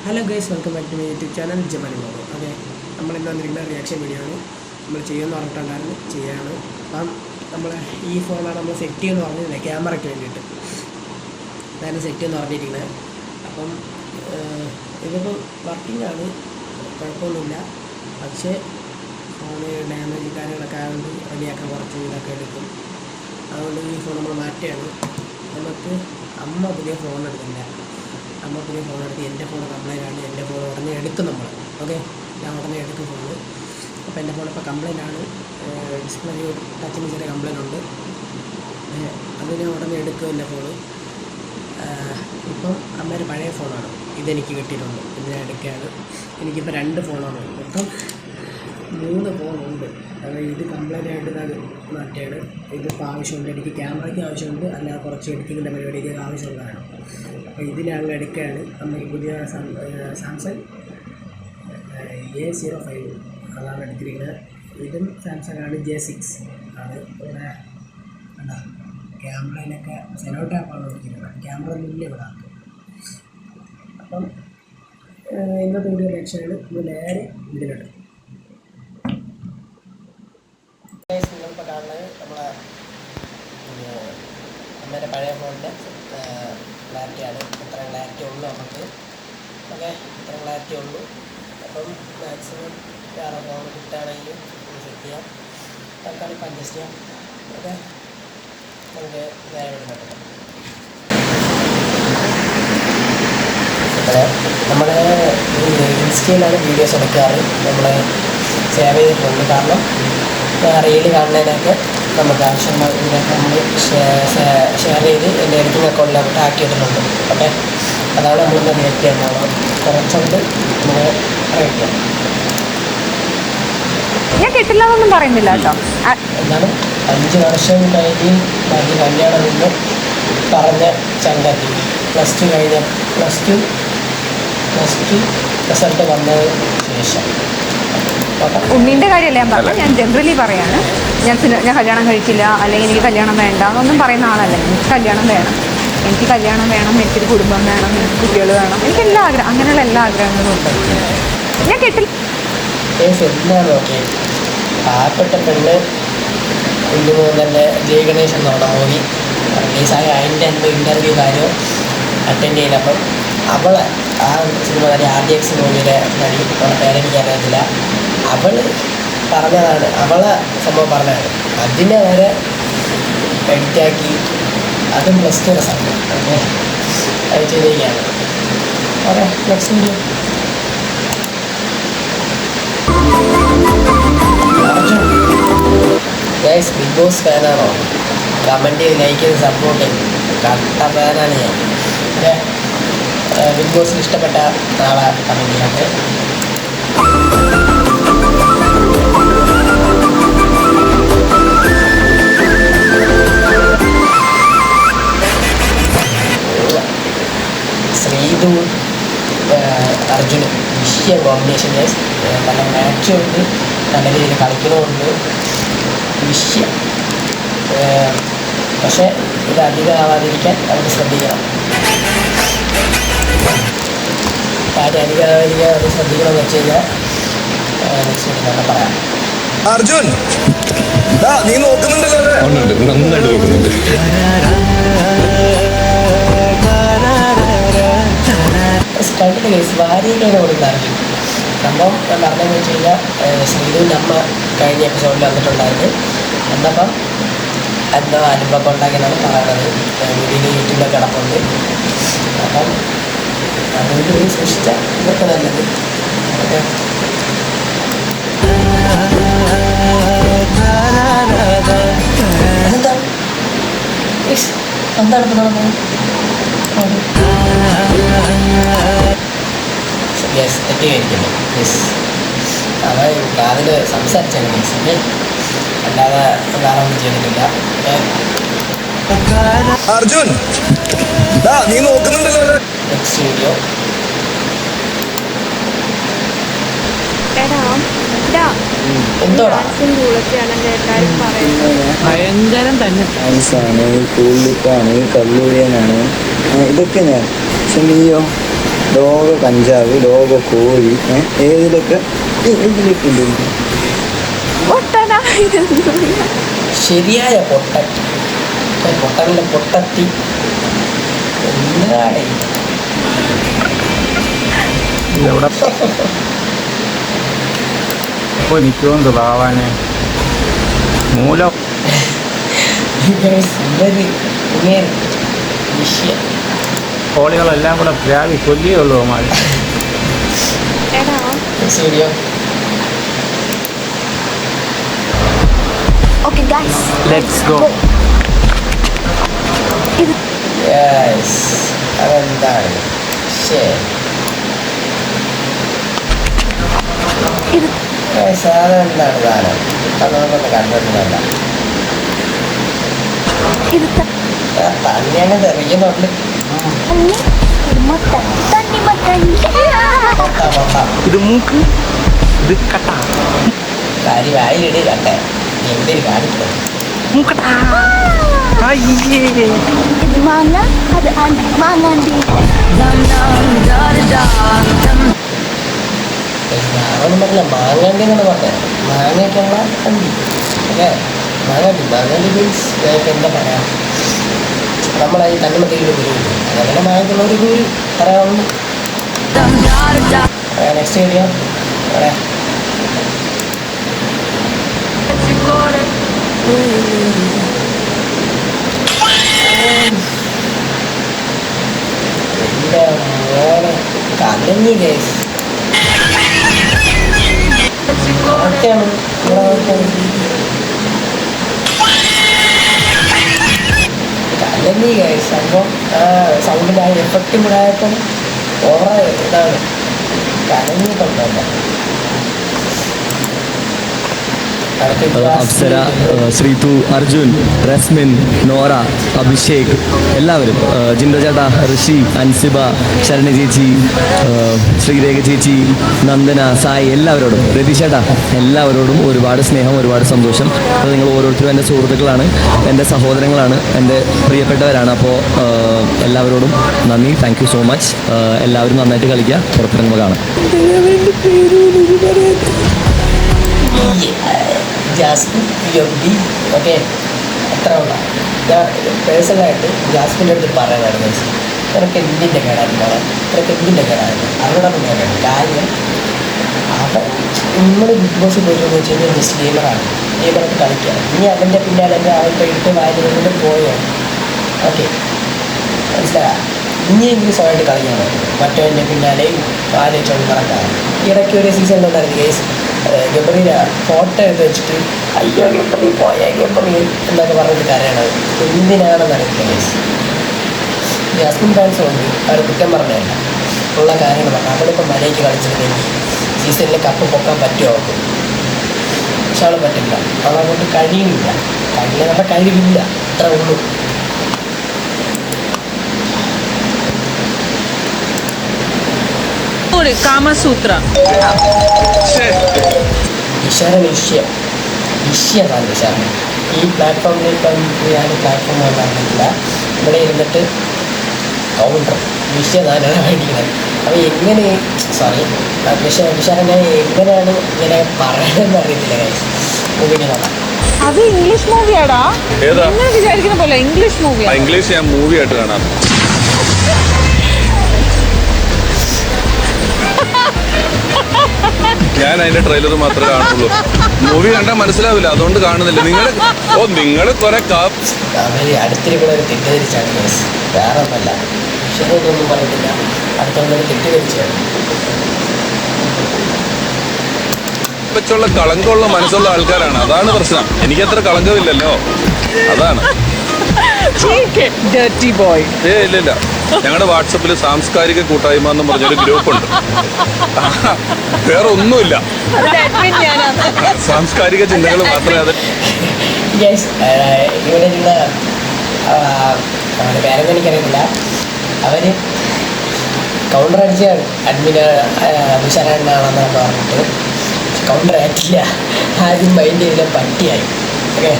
Hello guys, welcome back to my YouTube channel ജമാലി മോഡോ. Okay, നമ്മളിന്ന് വന്നിരിക്കുന്ന റിയാക്ഷൻ വീഡിയോ ആണ്. നമ്മൾ ചെയ്യുമെന്ന് പറഞ്ഞിട്ടുണ്ടായിരുന്നു, ചെയ്യാണ്. അപ്പം നമ്മൾ ഈ ഫോണാണ് നമ്മൾ സെറ്റ് ചെയ്യുമെന്ന് പറഞ്ഞില്ലേ, ക്യാമറയ്ക്ക് വേണ്ടിയിട്ട് അതാണ് സെറ്റ് ചെയ്യുമെന്ന് പറഞ്ഞിരിക്കുന്നത്. അപ്പം ഇതിപ്പോൾ വർക്കിംഗ് ആണ്, കുഴപ്പമൊന്നുമില്ല. പക്ഷേ ഫോണ് ഡാമേജ് കാര്യങ്ങളൊക്കെ ആയതുകൊണ്ട് റെഡിയാക്കാൻ കുറച്ച് ഇതൊക്കെ എടുക്കും. അതുകൊണ്ട് ഈ ഫോൺ നമ്മൾ മാറ്റുകയാണ്. നമുക്ക് അമ്മ പുതിയ ഫോൺ എടുക്കില്ല. അമ്മ പുതിയ ഫോൺ എടുത്ത് എൻ്റെ ഫോൺ കംപ്ലൈൻ്റ് ആണ്. എൻ്റെ ഫോൺ ഉടനെ എടുക്കും നമ്മൾ. ഓക്കെ, ഞാൻ ഉടനെ എടുക്കും ഫോണ്. അപ്പോൾ എൻ്റെ ഫോൺ ഇപ്പോൾ കംപ്ലൈൻ്റ് ആണ്. ഡിസ്പ്ലേ ടച്ചിന് ചെറിയ കംപ്ലൈൻ്റ് ഉണ്ട്. അത് ഞാൻ ഉടനെ എടുക്കും എൻ്റെ ഫോണ്. ഇപ്പം അമ്മയുടെ പഴയ ഫോണാണ്, ഇതെനിക്ക് കിട്ടിയിട്ടുണ്ട്. ഇത് ഞാൻ എടുക്കുകയാണ്. എനിക്കിപ്പോൾ 2 ഫോണാണ്. മൊത്തം 3 ഫോണുണ്ട്. അതായത് ഇത് കംപ്ലൈൻ്റ് ആയിട്ട് ഞാൻ മാറ്റിയാണ്. ഇതിപ്പോൾ ആവശ്യമുണ്ട്, എനിക്ക് ക്യാമറയ്ക്ക് ആവശ്യമുണ്ട്, അല്ലാതെ കുറച്ച് എഡിറ്റിങ്ങിൻ്റെ പരിപാടിക്ക് ആവശ്യമുള്ളതാണ്. അപ്പോൾ ഇത് ഞാൻ എടുക്കുകയാണ്. അമ്മയ്ക്ക് പുതിയ സാംസങ് A05 അതാണ് എടുത്തിരിക്കുന്നത്. ഇതും സാംസങ് ആണ്, J6 ആണ്. ഇവിടെ എന്താ ക്യാമറയിലൊക്കെ സെലോ ടാപ്പാണ് എടുത്തിരിക്കുന്നത്. ക്യാമറ ഒന്നും ഇവിടെ ആക്കും. അപ്പം ഇന്നത്തെ വീഡിയോ ലക്ഷ്യമാണ്. ഇത് നേരെ ഇതിലിട്ട് നിങ്ങളിപ്പോൾ കാണുന്നത് നമ്മളെ അമ്മേൻ്റെ പഴയ ഫോണിൻ്റെ ക്ലാരിറ്റിയാണ്. ഇത്ര ക്ലാരിറ്റി ഉള്ളൂ നമുക്ക്. ഓക്കെ, ഇത്ര ക്ലാരിറ്റി ഉള്ളൂ. അപ്പം മാക്സിമം വേറെ ഫോൺ കിട്ടുകയാണെങ്കിൽ സെറ്റ് ചെയ്യാം. തൽക്കാലം ഇപ്പം അഡ്ജസ്റ്റ് ചെയ്യാം. ഓക്കെ, നമുക്ക് നേരെ വിടുന്നുണ്ട്. നമ്മൾ ഇൻസ്റ്റയിലാണ് വീഡിയോസ് എടുക്കാറ്. നമ്മൾ സേവ് ചെയ്തിട്ടുണ്ട്. കാരണം റീല് കാണുന്നതിനൊക്കെ നമുക്ക് ആവശ്യമുള്ള ഇതിനൊക്കെ നമ്മൾ ഷെയർ ചെയ്ത് എൻ്റെ എഡിറ്റിംഗ് അക്കൗണ്ടിലോട്ട് ആക്കി ഇട്ടിട്ടുണ്ട്. ഓക്കെ, അതാണ് നമ്മളിന്ന് റിയാക്ട് ചെയ്യുന്നത്. കുറച്ചുകൊണ്ട് നമ്മൾ റിയാക്ട് ചെയ്യാം. ഞാൻ കിട്ടില്ലെന്നൊന്നും പറയുന്നില്ല കേട്ടോ. എന്നാലും 5 വർഷം കഴിഞ്ഞ് മതി കല്യാണം എന്ന് പറഞ്ഞ ചങ്കത്തി +2 കഴിഞ്ഞ പ്ലസ് ടു റിസൾട്ട് വന്നതിന് ശേഷം ഉണ്ണീൻ്റെ കാര്യമല്ല ഞാൻ പറഞ്ഞു. ഞാൻ ജനറലി പറയാണ്. ഞാൻ കല്യാണം കഴിക്കില്ല, അല്ലെങ്കിൽ എനിക്ക് കല്യാണം വേണ്ട എന്നൊന്നും പറയുന്ന ആളല്ല. എനിക്ക് കല്യാണം വേണം, എനിക്കൊരു കുടുംബം വേണം, എനിക്ക് കുട്ടികൾ വേണം, എനിക്ക് എല്ലാ ആഗ്രഹം, അങ്ങനെയുള്ള എല്ലാ ആഗ്രഹങ്ങളും ഉണ്ട്. ഞാൻ കിട്ടില്ല. എന്താണ് ഓക്കെ, പാവപ്പെട്ട പെണ്ണ് കുഞ്ഞുമോൻ തന്നെ ജയ ഗണേശൻ എന്നുള്ള മൂവി റിലീസായി അതിൻ്റെ എന്തോ ഇൻ്റർവ്യൂ കാര്യം അറ്റൻഡ് ചെയ്തപ്പം അവളെ ആ സിനിമ നടി RDX മൂവിയുടെ നടി, അവളുടെ പേരെനിക്ക് അറിയത്തില്ല, അവൾ പറഞ്ഞതാണ്, അവളെ സംഭവം പറഞ്ഞതാണ്. അതിനെ വരെ എഡിറ്റാക്കി അതും +2 റിസൾട്ട് ഓക്കെ അത് ചെയ്തിരിക്കുകയാണ്. Okay, next video. Guys, big boss ഫാനാണോ? കമൻറ്റ് ചെയ്ത് ലൈക്ക് ചെയ്ത് സപ്പോർട്ട് ചെയ്യും. കട്ട ഫാനാണ് ഞാൻ. ഓക്കെ, ബിഗ് ബോസിൽ ഇഷ്ടപ്പെട്ട നാളെ കമൻറ്റ് ചെയ്യാം. ശ്രീതു അർജുനും വിഷയ കോമ്പിനേഷൻ. നല്ല മാച്ചുണ്ട്, നല്ല രീതിയിൽ കളിക്കണമുണ്ട്, വിഷയം. പക്ഷേ ഇത് അധികമാവാതിരിക്കാൻ അവർ ശ്രദ്ധിക്കണം. കാര്യം അധികമാവാതിരിക്കാൻ അവർ ശ്രദ്ധിക്കണമെന്ന് വെച്ച് കഴിഞ്ഞാൽ നെക്സ്റ്റ് വീട്ടിൽ പറയാം. അർജുൻ, നീ നോക്കുന്നുണ്ടല്ലോ. നന്നായിട്ട് നോക്കുന്നുണ്ട്. കണ്ടിട്ട് കേസ് വാരിയിലാണ് കൊടുക്കാറ്. സംഭവം ഞാൻ പറഞ്ഞതെന്ന് വെച്ച് കഴിഞ്ഞാൽ ശ്രീധുവിൻ്റെ അമ്മ കഴിഞ്ഞ എപ്പിസോഡിൽ വന്നിട്ടുണ്ടായിരുന്നു. എന്നപ്പം എന്തോ അനുഭവം ഉണ്ടാക്കിയെന്നാണ് പറയണത്. വീഡിയോ യൂട്യൂബിൽ കിടപ്പുണ്ട്. അപ്പം അതുകൊണ്ട് നീ സൂക്ഷിച്ച ഇതൊക്കെ നല്ലത്. ഓക്കെ, എന്താണ് ഇപ്പോൾ നടന്നത്? യെസ്, തെറ്റിയിരിക്കുന്നു. യെസ്, അവൻ കാതിൽ സംസാരിച്ചാണ് കേസ്. അല്ലാതെ വേറെ ഒന്നും ചെയ്തിട്ടില്ല. അർജുൻ, നീ നോക്കുന്നുണ്ടല്ലോ. Next video. എന്തോടാ ഭയങ്കരം തന്നെ. കൂളിപ്പാണ്, കല്ലൂരിയനാണ്, ഇതൊക്കെ ഞാൻ. പക്ഷെ നീയോ ലോക കഞ്ചാവ്, ലോക കോഴി, ഏതിലൊക്കെ ഉണ്ട്. ശരിയായ പൊട്ടൻ, പൊട്ടനിലെ പൊട്ടത്തി എന്താണ് ഇപ്പോൾ നിൽക്കുമെന്ന് ഭാവാനെ മൂലം വിഷയം. കോളികളെല്ലാം കൂടെ പ്രാവി കൊല്ലിയുള്ളൂ മാറി. Video Okay guys, let's go. അതെന്താണ് അതെന്താണ് സാധനം അത് നമുക്കൊന്ന് കണ്ടിട്ടുണ്ടല്ല. തന്നെ അങ്ങ് തെറിയുന്നുണ്ട്. ഇത് മൂക്ക്, ഇത് കട്ട, കാര്യം വായിലിട് കണ്ടേ എന്തൊരു കാണിക്കണം. ഇത് മാങ്ങ, അത് മാങ്ങാണ്ടി. മാങ്ങൊന്നും പറഞ്ഞില്ല, മാങ്ങാണ്ടി എന്നാണ് പറഞ്ഞത്. മാങ്ങയ്ക്കുള്ള കണ്ടി അല്ലേ? മാങ്ങാണ്ടി മീൻസ് എന്താ പറയാ, നമ്മളീ തണ്ണിമത്തയിൽ ഗുരുവില്ല അതങ്ങനെ മാങ്ങയ്ക്കുള്ള ഒരു ഗുരു പറയാവുന്നു. നെക്സ്റ്റ് വീഡിയോ അവിടെ എൻ്റെ മോനെ കലഞ്ഞി കേസ് ഓക്കെയാണ് ഇവിടെ നോക്കിയാണ് കലഞ്ഞി കേസ്. അപ്പം സൗണ്ടിൻ്റെ ആ എഫക്റ്റും കൂടെ ആയപ്പം ഓവർ ഇതാണ് കലഞ്ഞിട്ടുണ്ടല്ലോ. അപ്സര, ശ്രീതു, അർജുൻ, റസ്മിൻ, നോറ, അഭിഷേക്, എല്ലാവരും, ജിൻഡോ ചേട്ടാ, ഋഷി, അൻസിബ, ശരണ ചേച്ചി, ശ്രീരേഖ ചേച്ചി, നന്ദന, സായി, എല്ലാവരോടും, രതീഷ് ചേട്ടാ, എല്ലാവരോടും ഒരുപാട് സ്നേഹം, ഒരുപാട് സന്തോഷം. അത് നിങ്ങൾ ഓരോരുത്തരും എൻ്റെ സുഹൃത്തുക്കളാണ്, എൻ്റെ സഹോദരങ്ങളാണ്, എൻ്റെ പ്രിയപ്പെട്ടവരാണ്. അപ്പോൾ എല്ലാവരോടും നന്ദി, താങ്ക് യു സോ മച്ച്. എല്ലാവരും നന്നായിട്ട് കളിക്കുക, പുറത്തിറങ്ങുമ്പോൾ കാണാം. ജാസ്മിൻ PFD ഓക്കെ അത്ര ഉള്ള ഞാൻ പേഴ്സണലായിട്ട് ജാസ്മിൻ്റെ അടുത്ത് പറയാനായിരുന്നു. നിനക്ക് എന്തിൻ്റെ കേടായിരുന്നു, നിനക്ക് എന്തിൻ്റെ കേടായിരുന്നു അവരോടൊപ്പം കേട്ടോ കാര്യം. അവൻ നമ്മൾ ബിഗ് ബോസ് പോയിട്ടെന്ന് വെച്ച് കഴിഞ്ഞാൽ ജസ്റ്റ് ഗെയിമറാണ്, ഗെയിമറൊക്കെ കളിക്കുക. ഇനി അവൻ്റെ പിന്നാലെ അവൻ പോയിട്ട് വായനകൊണ്ട് പോയോ ഓക്കെ മനസ്സിലാകാം. ഇനിയെങ്കിലും സ്വയമായിട്ട് കളിക്കണം, മറ്റവൻ്റെ പിന്നാലെയും ആലോചിച്ചോണ്ട് നടക്കാം. ഇടയ്ക്ക് ഒരു സീസൺ ഉണ്ടായിരുന്നു കേസ് ഗബ്രീന ഫോട്ടോ എടുത്ത് വെച്ചിട്ട് അയ്യോ ഗബ്രി പോയാ ഗബ്രി എന്നൊക്കെ പറഞ്ഞിട്ട് കരയണത് എന്തിനാണെന്ന് അറിയില്ല കേസ്. ജാസ്മിൻ ഫാൻസ് ഉണ്ട്, അവർ കുറ്റം പറഞ്ഞതല്ല, ഉള്ള കാര്യങ്ങൾ പറഞ്ഞു. അവളിപ്പോൾ മലയ്ക്ക് കളിച്ചിരുന്നെങ്കിൽ സീസണിൽ കപ്പ് പൊക്കാൻ പറ്റുമോ അവർക്ക്? പക്ഷെ അവൾ പറ്റില്ല, അവളെ കഴിയുന്നില്ല, നമ്മുടെ കഴിവില്ല, അത്ര ഉള്ളൂ. കാമസൂത്ര വിശാല വിഷയമാണ് വിശാല. ഈ പ്ലാറ്റ്ഫോമിൽ ഇപ്പം ഞാൻ പ്ലാറ്റ്ഫോം പറഞ്ഞിട്ടില്ല, ഇവിടെ ഇരുന്നിട്ട് കൗണ്ടർ വിഷയനാനാണ് മേടിക്കുന്നത്. അപ്പോൾ എങ്ങനെ വിശാലിനെ എങ്ങനെയാണ് ഇങ്ങനെ പറയണമെന്ന് അറിയത്തില്ല ഗൈസ്. മൂവിനെ നോക്കാം. അത് ഇംഗ്ലീഷ് മൂവിയാടാ, നിങ്ങൾ വിചാരിക്കുന്ന പോലെ ഇംഗ്ലീഷ് മൂവിയാണ്. ഇംഗ്ലീഷ് ഞാൻ മൂവി ആയിട്ട് കാണാം. ഞാൻ അതിന്റെ ട്രെയിലർ മാത്രമേ കാണുള്ളൂ, മൂവി കണ്ടാൽ മനസ്സിലാവില്ല, അതുകൊണ്ട് കാണുന്നില്ല. നിങ്ങൾ കുറെ അവര് അടുത്തിരി കൂടെ ഒരു തെറ്റിദ്ധരിച്ചാണ് കേസ്, വേറെ ഒന്നല്ല. ശരിയൊന്നും പറഞ്ഞിട്ടില്ല, അടുത്തുള്ളൊരു തെറ്റിദ്ധരിച്ചാണ്. വെച്ചുള്ള കളങ്കമുള്ള മനസ്സുള്ള ആൾക്കാരാണ്, അതാണ് പ്രശ്നം. എനിക്കത്ര കളങ്കമില്ലല്ലോ, അതാണ്. ഇല്ല, ഞങ്ങളുടെ വാട്സപ്പിൽ സാംസ്കാരിക കൂട്ടായ്മ എന്ന് പറഞ്ഞൊരു ഗ്രൂപ്പുണ്ട്, വേറെ ഒന്നുമില്ല, സാംസ്കാരിക ചിന്തകൾ മാത്രമേ അത്. ഇവിടെ ഇരുന്ന അവരുടെ പേരൊന്നും എനിക്കറിയില്ല, അവർ കൗണ്ടർ അടിച്ചാണ് അഡ്മിന് വിശാലാണെന്നൊക്കെ പറഞ്ഞിട്ട് കൗണ്ടർ ആയിട്ടില്ല. ആദ്യം മൈൻഡ് ചെയ്തില്ല, പട്ടിയായി. ഓക്കെ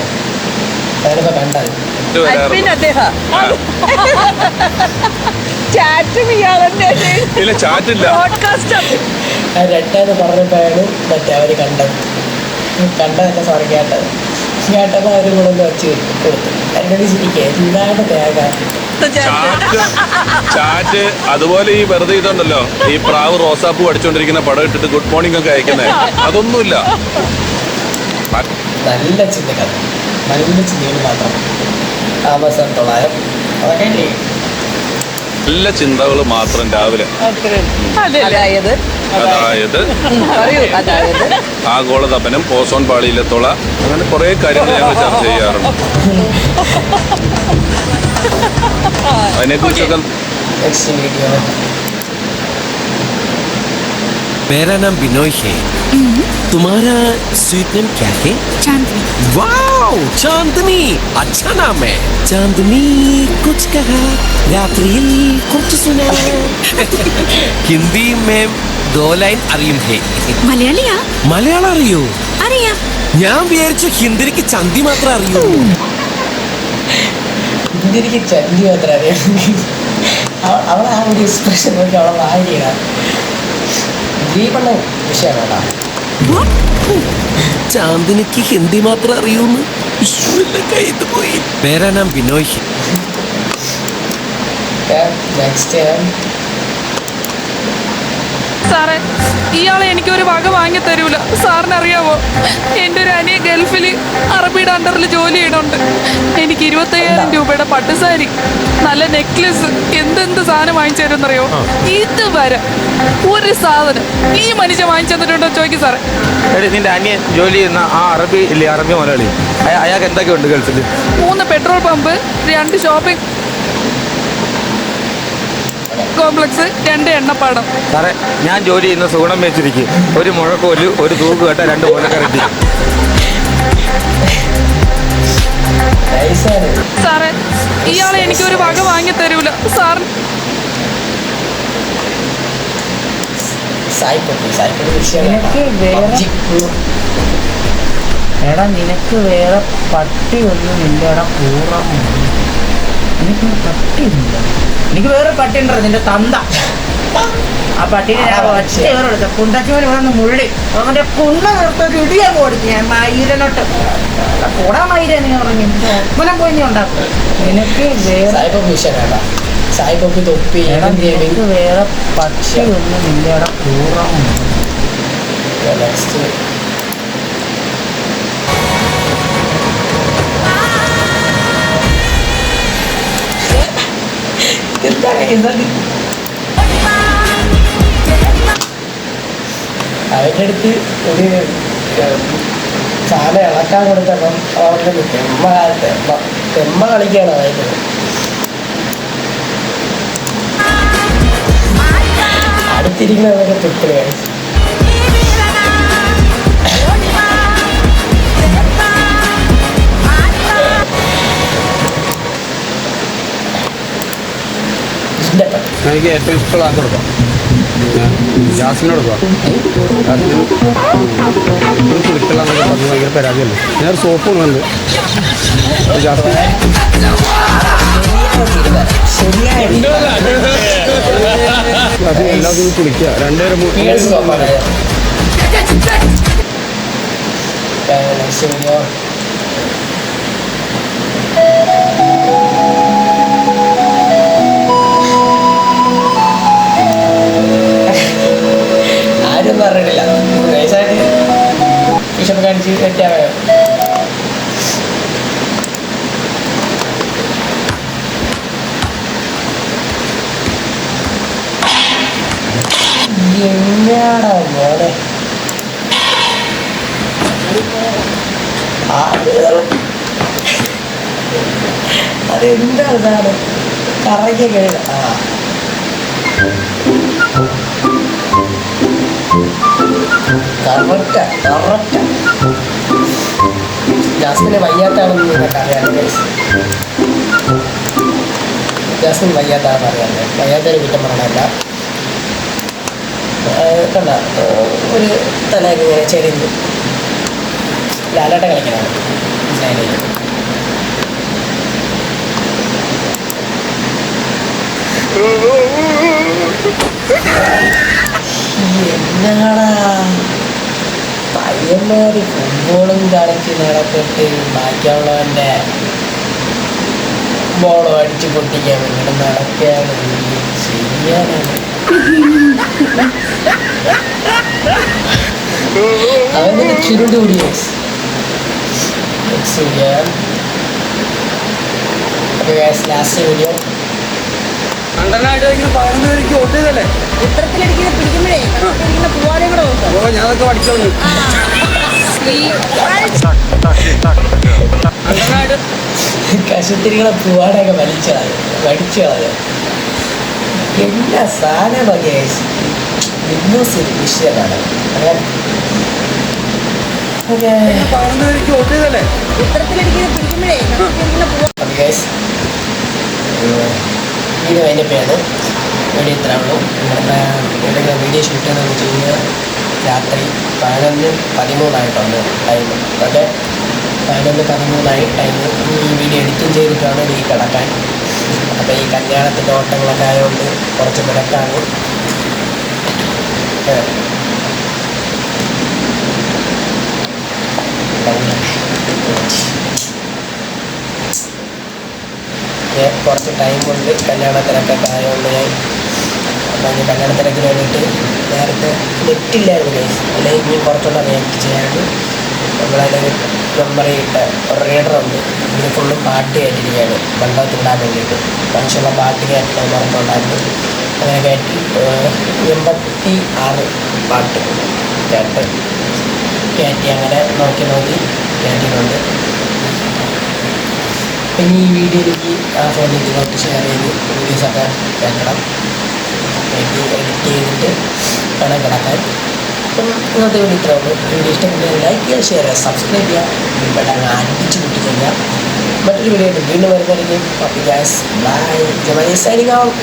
ഞാനിപ്പോ കണ്ടത് ഇത് വരാറുണ്ട്. ആ. ഇല്ല ചാറ്റില്ല. രണ്ടെന്ന് പറഞ്ഞപ്പോഴാണ് മറ്റേ അവർ കണ്ടതൊക്കെ സോറി കേട്ടത്. കേട്ടപ്പോൾ അവർ കൂടെ ഒന്ന് വെച്ച് കൊടുത്തു. എന്നോട് ശരിക്കും എന്താണ് തേങ്ങ ചാറ്റ് അതുപോലെ ഈ വെറുതെ ഇതുണ്ടല്ലോ, ഈ പ്രാവ് റോസാപ്പൂ അടിച്ചോണ്ടിരിക്കുന്ന പടം ഇട്ടിട്ട് ഗുഡ് മോർണിംഗ് ഒക്കെ അയക്കുന്നത്, അതൊന്നുമില്ല. നല്ല ചിന്തകൾ, നല്ല ചിന്തകൾ മാത്രം. ആമസോൺ 900 അതൊക്കെ നല്ല ചിന്തകൾ മാത്രം രാവിലെ. അതായത് ആഗോളതപനം, ഓസോൺ പാളിയിലെ തുള, അങ്ങനെ കുറേ കാര്യങ്ങൾ ഞങ്ങൾ ചർച്ച ചെയ്യാറുണ്ട്. അതിനെക്കുറിച്ചൊക്കെ നെക്സ്റ്റ് വീഡിയോ. मेरा नाम बिनोय है। तुम्हारा स्वीट नेम क्या है? चांदनी। वाओ, चांदनी अच्छा नाम है। चांदनी कुछ कहा, रात्रिയിൽ കുറച്ച് സുനാ. ഹിന്ദി में 2 ലൈൻ അറിയും है. മലയാളിയാ? മലയാളം അറിയോ? അറിയാം. ഞാൻ വിചാരിച്ചു ഹിന്ദിക്ക് ചന്തി മാത്രം അറിയൂ. ഇന്ത്യക്ക് ചന്തി മാത്രം അറിയാം. അവളെ ആ ഒരു എക്സ്പ്രഷൻ നോക്കി അവളെ വായിക്കണം. ദീപണ്ണ വിഷയമാണ്. ചാന്ദിനിക്ക് ഹിന്ദി മാത്രം അറിയൂന്ന് കയ്യിൽ പോയി. मेरा नाम बिनोय है. നെക്സ്റ്റ് സാറേ, ഇയാളെ എനിക്കൊരു വക വാങ്ങി തരൂല. സാറിന് അറിയാവോ, എൻ്റെ ഒരു അനിയ ഗൾഫിൽ അറബിയുടെ അണ്ടറിൽ ജോലി ചെയ്യണുണ്ട്. എനിക്ക് 25,000 രൂപയുടെ പട്ടുസാരി, നല്ല നെക്ലസ്, എന്തെന്ത് സാധനം വാങ്ങിച്ചു തരുമെന്നറിയോ? ഇതുവരെ ഒരു സാധനം ഈ മനുഷ്യൻ വാങ്ങിച്ചു തന്നിട്ടുണ്ടോ ചോദിക്കും സാറേ. എടി, നിന്റെ അനിയൻ ജോലി ചെയ്യുന്ന ആ അറബി ഇല്ലേ, അറബി മലയാളി, അയാൾക്ക് എന്തൊക്കെയുണ്ട് ഗൾഫിൽ? 3 പെട്രോൾ പമ്പ്, 2 ഷോപ്പിംഗ് കോംപ്ലക്സ്, 2 എണ്ണപ്പാടം. സാറേ, ഞാൻ ജോലി ചെയ്യുന്ന സുഗുണം വെച്ചിരിക്കും. ഒരു മുഴക്കോല്, ഒരു തൂക്ക് കേട്ട 2 ഓലക്കരട്ടി. സാറേ, ഇയാളെ എനിക്കൊരു വക വാങ്ങി തരൂല. സാർ എടാ, നിനക്ക് വേറെ പട്ടിയൊന്നും ഇല്ലടാ. പൂർവ്വം എനിക്ക് പട്ടിയില്ല. എനിക്ക് വേറെ പട്ടി ഉണ്ടോ? നിന്റെ തന്ത. ആ പട്ടീനെ ഞാൻ ഒറ്റ വേറെടുത്ത കുണ്ടച്ചോന് വന്ന് മുള്ളി അവന്റെ കുണ്ണ നിർത്തി ഇടിയാ കൊടുത്തു ഞാൻ. മയിരനോട്ട് കൂടാ മയിര നീ പറഞ്ഞു ഒപ്പനം പോയി നീ ഉണ്ടാക്കും. നിനക്ക് വേറെ നിനക്ക് വേറെ പക്ഷിയൊന്നും ഇല്ലടാ. പൂർവ്വം അവൻ്റെ അടുത്ത് ഒരു സാധനം ഇളക്കാൻ കൊടുത്തപ്പം അവരുടെ തെമ്മ കളിക്കുകയാണ് അതായത്. അടുത്തിരിക്കുന്നതൊക്കെ തുപ്പുകയാണ്. എനിക്ക് ഏറ്റവും ഇഷ്ടമുള്ള ആൾക്ക് കൊടുക്കാം. ജാസ്മിനോട് കൊടുക്കാം. എനിക്ക് ഇഷ്ടമുള്ള പറഞ്ഞ് ഭയങ്കര പരാതിയല്ലേ. ഞാൻ സോപ്പ് കൊണ്ടുവന്നത് ജാസ്മിൻ. അത് എല്ലാവർക്കും കുളിക്കുക. 2 ആരും പറഞ്ഞിട്ടില്ല. നൈസായിട്ട് വിഷപ്പ് കാണിച്ച് തെറ്റാവയോ? എങ്ങാടാ മോനെ അതെന്താണ് സാധനം? കറങ്ങി കഴിയുക. കറക്റ്റ്. ജാസ്മിനെ വയ്യാത്താണെന്ന് നിങ്ങൾക്ക് അറിയാം. ജാസ്മിൻ വയ്യാത്താണെന്ന് അറിയാം. വയ്യാത്തൊരു കുറ്റം പറയണമല്ല. കണ്ട ഒരു തലയൊക്കെ ഇങ്ങനെ ചെരിഞ്ഞ് ലാലാട്ട കളിക്കാനാണ്. എന്നാടാ പയ്യന്മാര് ഫുട്ബോളും കളിച്ച് നടത്തിട്ട് ബാക്കിയുള്ളവൻ്റെ ബോളും അടിച്ച് പൊട്ടിക്കാൻ വേണ്ടിയിട്ട് നടക്കുകയാണ്. ചെയ്യാനാണ് അവൻ്റെ ചുരുണ്ട് കൂടിയ ലാസ്റ്റ് വീഡിയോ ചിത്രത്തിലടിക്കുന്ന പിടിക്കുമ്പോഴേ പൂവാലയും കൂടെ നോക്കാം. ഞാനതൊക്കെ പഠിച്ചോളൂ. കശത്തിരികളെ പൂവാടൊക്കെ വലിച്ചു കളഞ്ഞു എല്ലാ സാധനമൊക്കെ ബിഗ്നൂസ് വിഷയമാണ്. ചിത്രത്തിലടിക്കുന്ന പിടിക്കുമ്പോഴേ വീഡിയോ അതിൻ്റെ പേര് വീഡിയോ ഇത്ര ഉള്ളൂ. ഇവിടെ വീഡിയോ ഷൂട്ട് ചെയ്യുന്നതെന്ന് വെച്ച് കഴിഞ്ഞാൽ രാത്രി 11:13 ടൈം. Okay, 11:13 time. ഈ വീഡിയോ എഡിറ്റിംഗ് ചെയ്തിട്ടാണ് ഈ കിടക്കാൻ. അപ്പോൾ ഈ കല്യാണത്തിൻ്റെ ഓട്ടങ്ങളൊക്കെ ആയതുകൊണ്ട് കുറച്ച് തിരക്കാണ്. കുറച്ച് ടൈം കൊണ്ട് കല്യാണ തിരക്കൊക്കെ ആയതുകൊണ്ട് അപ്പം ഈ കല്യാണ തിരക്കിന് വേണ്ടിയിട്ട് നേരത്തെ നെറ്റില്ലായിരുന്നു ഗൈസ്. അല്ലെങ്കിൽ ഇനി കുറച്ചുകൂടെ റിയാക്ട് ചെയ്യാണ്ട് നമ്മളതിലൊരു മെമ്മറി ഇട്ട ഒരു റീഡറുണ്ട്. ഇതിന് ഫുള്ളും പാട്ട് കയറ്റിരിക്കുകയാണ് മണ്ഡപത്തിലിടാൻ വേണ്ടിയിട്ട്. ഫംഗ്ഷനുള്ള പാട്ട് കയറ്റണം പറഞ്ഞുണ്ടായിരുന്നു. അങ്ങനെ കയറ്റി 86 പാട്ട് കയറ്റി അങ്ങനെ നോക്കി കയറ്റിയിട്ടുണ്ട്. പിന്നെ ഈ വീഡിയോയിലേക്ക് ആ ഫോണിൽ ഇതിലോട്ട് ഷെയർ ചെയ്ത് വീഡിയോസൊക്കെ കേൾക്കണം. എഡിറ്റ് ചെയ്തിട്ട് വേണം കിടക്കാൻ. അപ്പം ഇന്നത്തെ വീഡിയോ ഇത്രേ ഉള്ളൂ. വീഡിയോ ഇഷ്ടപ്പെട്ടെങ്കിൽ ലൈക്ക് ചെയ്യുക, ഷെയർ ചെയ്യുക, സബ്സ്ക്രൈബ് ചെയ്യുക. ഇവിടെ അങ്ങ് അടിച്ച് കുട്ടി ചെയ്യുക. മറ്റൊരു വീഡിയോ വീണ്ടും വരുന്നതായിരിക്കും. Okay guys, bye. Jamali signing out.